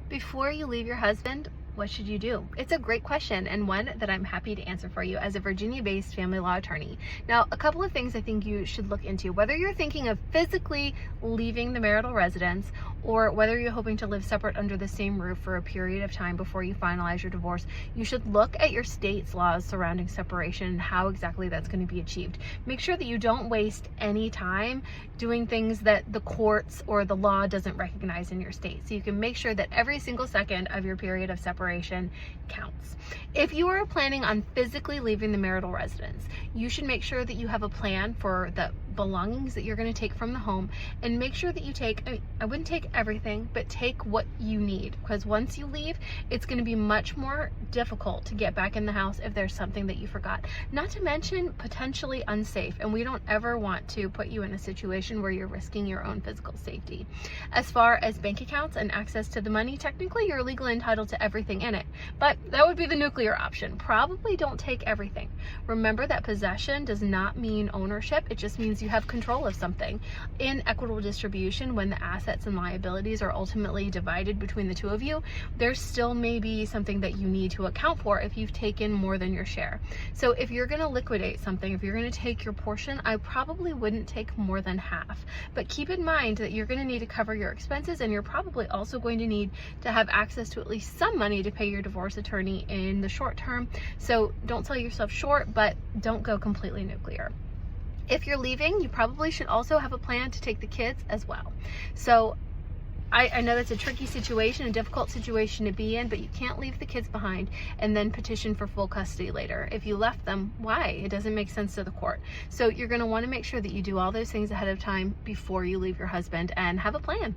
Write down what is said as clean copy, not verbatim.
Before you leave your husband, what should you do? It's a great question, and one that I'm happy to answer for you as a Virginia-based family law attorney. Now, a couple of things I think you should look into. Whether you're thinking of physically leaving the marital residence, or whether you're hoping to live separate under the same roof for a period of time before you finalize your divorce, you should look at your state's laws surrounding separation and how exactly that's going to be achieved. Make sure that you don't waste any time doing things that the courts or the law doesn't recognize in your state. So you can make sure that every single second of your period of separation counts. If you are planning on physically leaving the marital residence, you should make sure that you have a plan for the belongings that you're going to take from the home, and make sure that you take, I wouldn't take everything, but take what you need, because once you leave, it's going to be much more difficult to get back in the house if there's something that you forgot. Not to mention potentially unsafe, and we don't ever want to put you in a situation where you're risking your own physical safety. As far as bank accounts and access to the money, technically you're legally entitled to everything in it, but that would be the nuclear option. Probably don't take everything. Remember that possession does not mean ownership. It just means you have control of something. In equitable distribution, when the assets and liabilities are ultimately divided between the two of you, there still may be something that you need to account for if you've taken more than your share. So if you're going to liquidate something, if you're going to take your portion, I probably wouldn't take more than half. But keep in mind that you're going to need to cover your expenses, and you're probably also going to need to have access to at least some money to pay your divorce attorney in the short term. So don't sell yourself short, but don't go completely nuclear. If you're leaving, you probably should also have a plan to take the kids as well. So I know that's a tricky situation, a difficult situation to be in, but you can't leave the kids behind and then petition for full custody later. If you left them, why? It doesn't make sense to the court. So you're going to want to make sure that you do all those things ahead of time before you leave your husband, and have a plan.